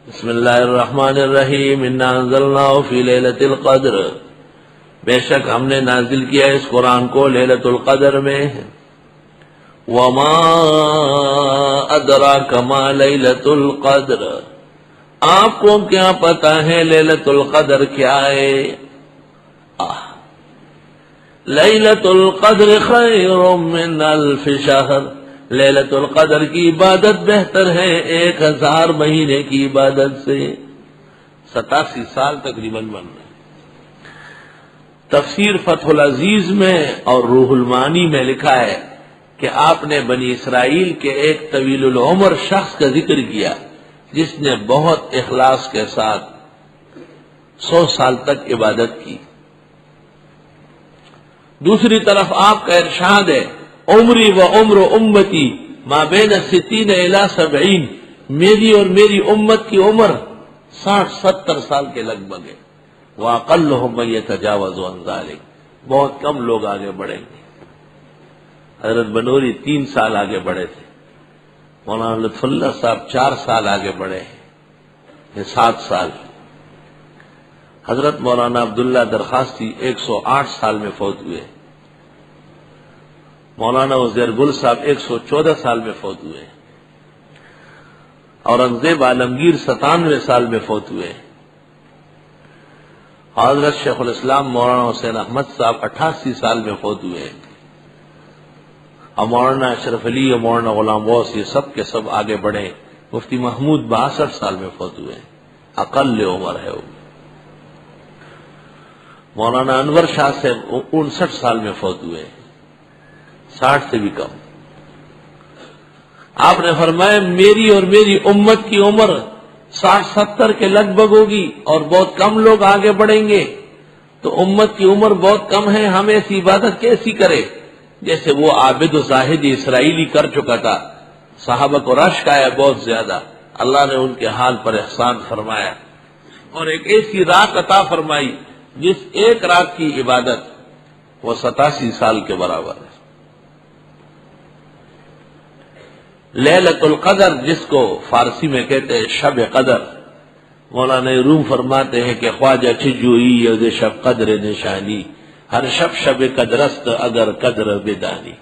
بسم اللہ الرحمن الرحیم انا انزلناہ فی لیلۃ القدر، بے شک ہم نے نازل کیا اس قرآن کو لیلۃ القدر میں۔ وما ادراک ما لیلۃ القدر، آپ کو کیا پتا ہے لیلۃ القدر کیا ہے؟ لیلۃ القدر خیر من الف شہر، لیلۃ القدر کی عبادت بہتر ہے 1000 مہینے کی عبادت سے۔ 87 سال تقریباً بن رہے۔ تفسیر فتح العزیز میں اور روح المعانی میں لکھا ہے کہ آپ نے بنی اسرائیل کے ایک طویل العمر شخص کا ذکر کیا جس نے بہت اخلاص کے ساتھ 100 سال تک عبادت کی۔ دوسری طرف آپ کا ارشاد ہے عمری و عمر امتی ما بین 60 الی 70، میری اور میری امت کی عمر 60-70 سال کے لگ بھگ ہے۔ وَأَقَلُّهُم مَّن يَتَجَاوَزُ عَن ذَلِكَ، بہت کم لوگ آگے بڑھیں گے۔ حضرت بنوری 3 سال آگے بڑھے تھے، مولانا لطف اللہ صاحب 4 سال آگے بڑھے ہیں، 7 سال۔ حضرت مولانا عبداللہ درخواستی 108 سال میں فوت ہوئے، مولانا عزیر گل صاحب 114 سال میں فوت ہوئے، اورنگزیب عالمگیر 97 سال میں فوت ہوئے، حضرت شیخ الاسلام مولانا حسین احمد صاحب 88 سال میں فوت ہوئے، اور مولانا اشرف علی اور مولانا غلام غوث یہ سب کے سب آگے بڑھے۔ مفتی محمود 62 سال میں فوت ہوئے، اقل عمر ہے وہ۔ مولانا انور شاہ سے 59 سال میں فوت ہوئے، 60 سے بھی کم۔ آپ نے فرمایا میری اور میری امت کی عمر 60-70 کے لگ بھگ ہوگی اور بہت کم لوگ آگے بڑھیں گے، تو امت کی عمر بہت کم ہے، ہم ایسی عبادت کیسی کرے جیسے وہ عابد و زاہد اسرائیلی کر چکا تھا۔ صحابہ کو رشک آیا بہت زیادہ، اللہ نے ان کے حال پر احسان فرمایا اور ایک ایسی رات عطا فرمائی جس ایک رات کی عبادت وہ 87 سال کے برابر ہے۔ لیلۃ القدر جس کو فارسی میں کہتے ہیں شب قدر، مولانا روم فرماتے ہیں کہ خواجہ چجوئی یود شب قدر نشانی، ہر شب شب قدرست اگر قدر بدانی۔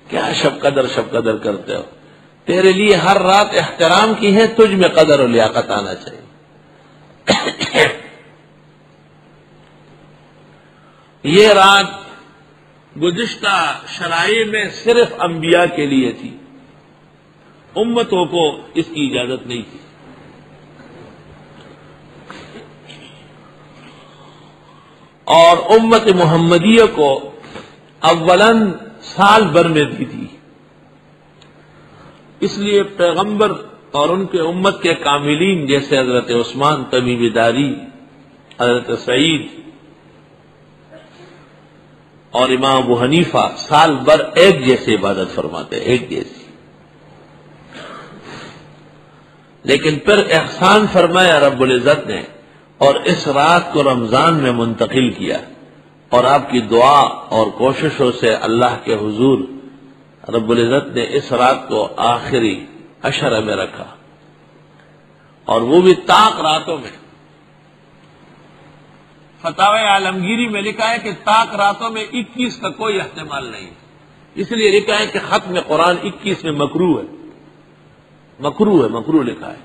کیا شب قدر کرتے ہو؟ تیرے لیے ہر رات احترام کی ہے، تجھ میں قدر و لیاقت آنا چاہیے۔ یہ رات گزشتہ شرائع میں صرف انبیاء کے لیے تھی، امتوں کو اس کی اجازت نہیں تھی۔ اور امت محمدیہ کو اولاً سال بھر میں دی تھی، اس لیے پیغمبر اور ان کے امت کے کاملین جیسے حضرت عثمان تمیمی داری، حضرت سعید اور امام ابو حنیفہ سال بھر ایک جیسے عبادت فرماتے، ایک جیسی۔ لیکن پھر احسان فرمایا رب العزت نے اور اس رات کو رمضان میں منتقل کیا، اور آپ کی دعا اور کوششوں سے اللہ کے حضور رب العزت نے اس رات کو آخری عشرہ میں رکھا، اور وہ بھی طاق راتوں میں۔ فتاوی عالمگیری میں لکھا ہے کہ طاق راتوں میں 21 کا کوئی احتمال نہیں، اس لیے لکھا ہے کہ ختم قرآن 21 میں مکروہ ہے، مکروہ لکھا ہے۔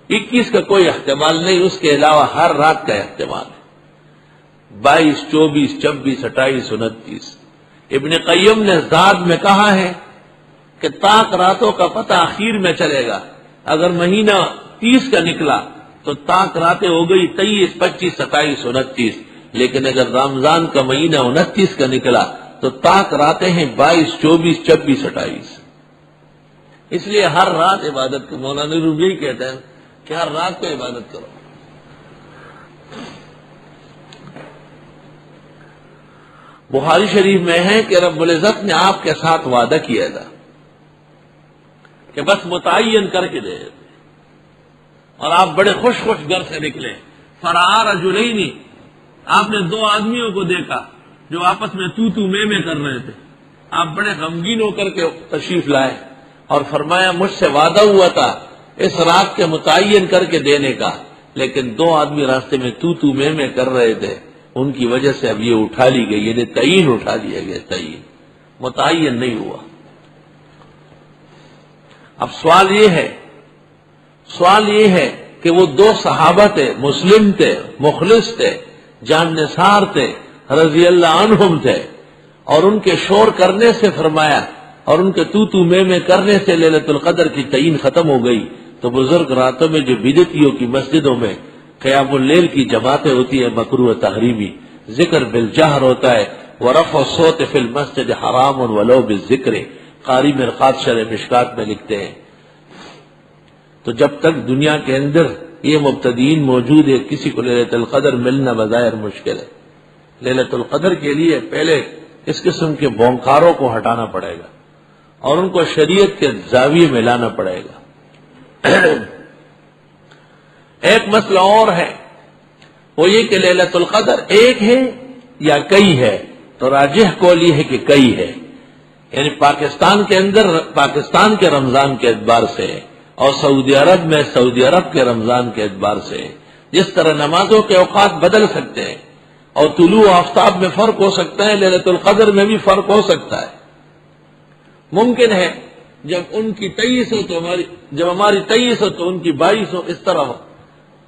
21 کا کوئی احتمال نہیں، اس کے علاوہ ہر رات کا احتمال ہے، 22، 24، 26، 28، 29۔ ابن قیم نے زاد میں کہا ہے کہ طاق راتوں کا پتہ آخر میں چلے گا، اگر مہینہ 30 کا نکلا تو طاق راتیں ہو گئی 23، 25، 27، 29، لیکن اگر رمضان کا مہینہ 29 کا نکلا تو طاق راتیں ہیں 22، 24، 26، 28۔ اس لیے ہر رات عبادت کو، مولانا روبی کہتے ہیں کہ ہر رات کو عبادت کرو۔ بخاری شریف میں ہے کہ رب العزت نے آپ کے ساتھ وعدہ کیا تھا کہ بس متعین کر کے دے، اور آپ بڑے خوش گھر سے نکلے۔ فرآ رجلین، آپ نے 2 آدمیوں کو دیکھا جو آپس میں تو میں کر رہے تھے، آپ بڑے غمگین ہو کر کے تشریف لائے اور فرمایا مجھ سے وعدہ ہوا تھا اس رات کے متعین کر کے دینے کا، لیکن دو آدمی راستے میں تو میں کر رہے تھے، ان کی وجہ سے اب یہ اٹھا لی گئی، یعنی تعین اٹھا لیا گیا، تعین متعین نہیں ہوا۔ اب سوال یہ ہے کہ وہ دو صحابہ تھے، مسلم تھے، مخلص تھے، جان نثار تھے، رضی اللہ عنہم تھے، اور ان کے شور کرنے سے فرمایا اور ان کے تو میں کرنے سے لیلۃ القدر کی تعین ختم ہو گئی۔ تو بزرگ راتوں میں جو بدعتیوں کی مسجدوں میں قیام اللیل کی جماعتیں ہوتی ہیں مکروہ تحریمی، ذکر بالجہر ہوتا ہے، ورفع الصوت فی المسجد حرام ولو بالذکر، قاری مرقات شرح مشکات میں لکھتے ہیں۔ تو جب تک دنیا کے اندر یہ مبتدئین موجود ہے، کسی کو لیلۃ القدر ملنا بظاہر مشکل ہے۔ لیلۃ القدر کے لیے پہلے اس قسم کے بونکاروں کو ہٹانا پڑے گا اور ان کو شریعت کے زاویے میں لانا پڑے گا۔ ایک مسئلہ اور ہے، وہ یہ کہ لیلۃ القدر ایک ہے یا کئی ہے، تو راجح قول یہ ہے کہ کئی ہے، یعنی پاکستان کے اندر پاکستان کے رمضان کے اعتبار سے اور سعودی عرب میں سعودی عرب کے رمضان کے اعتبار سے، جس طرح نمازوں کے اوقات بدل سکتے ہیں اور طلوع آفتاب میں فرق ہو سکتا ہے، لیلۃ القدر میں بھی فرق ہو سکتا ہے۔ ممکن ہے جب ان کی 23 ہو تو جب ہماری 23 ہو تو ان کی 22 ہو، اس طرح ہو،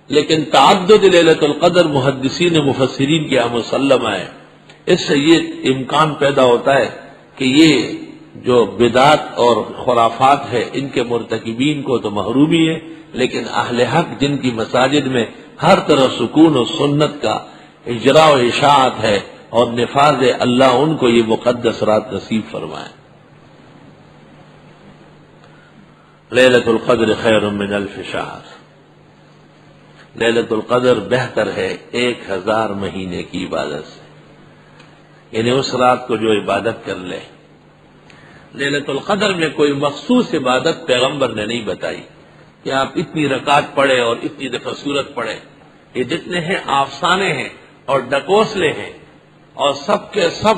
لیکن تعدد لیلۃ القدر محدثین مفسرین کے یہاں مسلم ہے۔ اس سے یہ امکان پیدا ہوتا ہے کہ یہ جو بدعات اور خرافات ہے ان کے مرتکبین کو تو محرومی ہے، لیکن اہل حق جن کی مساجد میں ہر طرح سکون و سنت کا اجراء و اشاعت ہے اور نفاذ ہے، اللہ ان کو یہ مقدس رات نصیب فرمائے۔ لیلۃ القدر خیر من الف شہر، لیلۃ القدر بہتر ہے 1000 مہینے کی عبادت سے، یعنی اس رات کو جو عبادت کر لے۔ لیلۃ القدر میں کوئی مخصوص عبادت پیغمبر نے نہیں بتائی کہ آپ اتنی رکعت پڑھے اور اتنی دفعہ سورت پڑھے، یہ جتنے ہیں افسانے ہیں اور ڈکوسلے ہیں، اور سب کے سب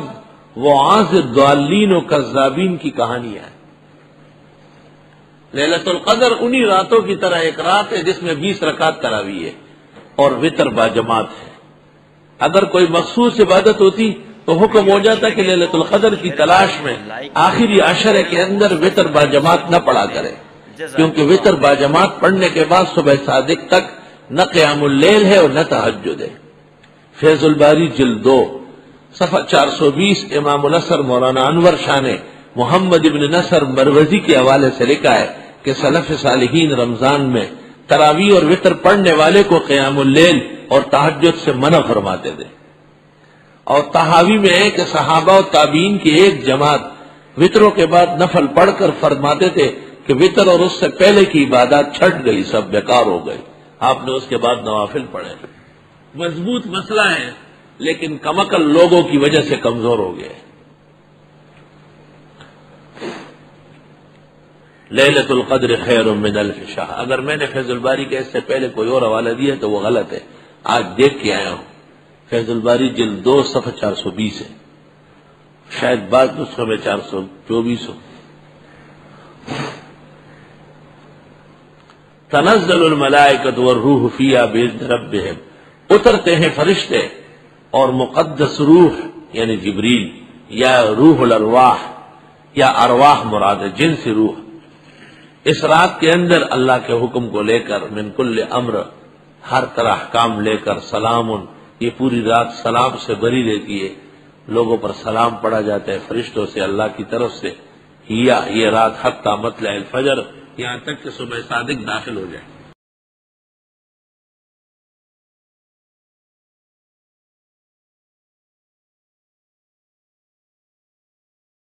وعاظ ضالین و کذابین کی کہانیاں ہیں۔ لیلۃ القدر انہی راتوں کی طرح ایک رات ہے جس میں 20 رکعت تراویح ہے اور وتر باجماعت ہے۔ اگر کوئی مخصوص عبادت ہوتی تو حکم ہو جاتا کہ لیلۃ القدر کی تلاش میں آخری عشرے کے اندر وتر باجماعت نہ پڑھا کرے، کیونکہ وتر باجماعت پڑھنے کے بعد صبح صادق تک نہ قیام اللیل ہے اور نہ تہجد ہے۔ فیض الباری جلد 2 صفحہ 420 امام النصر مولانا انور شاہ نے محمد ابن نصر مروزی کے حوالے سے لکھا ہے کہ سلف صالحین رمضان میں تراویح اور وتر پڑھنے والے کو قیام اللیل اور تہجد سے منع فرماتے تھے، اور تحاوی میں ہے کہ صحابہ و تابعین کی ایک جماعت وتروں کے بعد نفل پڑھ کر فرماتے تھے کہ وتر اور اس سے پہلے کی عبادات چھٹ گئی، سب بیکار ہو گئی، آپ نے اس کے بعد نوافل پڑھے۔ مضبوط مسئلہ ہے لیکن کمعقل لوگوں کی وجہ سے کمزور ہو گئے۔ لیلۃ القدر خیر من الف شہر، اگر میں نے فیض الباری کے اس سے پہلے کوئی اور حوالہ دیا تو وہ غلط ہے، آج دیکھ کے آیا ہوں۔ فیض الباری جلد 2 صفحہ 420 ہے، شاید بعض نسخوں میں 424 ہو۔ تنزل الملائکۃ والروح فیہا باذن ربہم، اترتے ہیں فرشتے اور مقدس روح یعنی جبریل یا روح الارواح یا ارواح مراد ہے، جنس روح، اس رات کے اندر اللہ کے حکم کو لے کر من کل امر، ہر طرح احکام لے کر، سلام، یہ پوری رات سلام سے بری رہتی ہے، لوگوں پر سلام پڑھا جاتا ہے فرشتوں سے اللہ کی طرف سے، یہ رات حتی مطلع الفجر، یہاں تک کہ صبح صادق داخل ہو جائے۔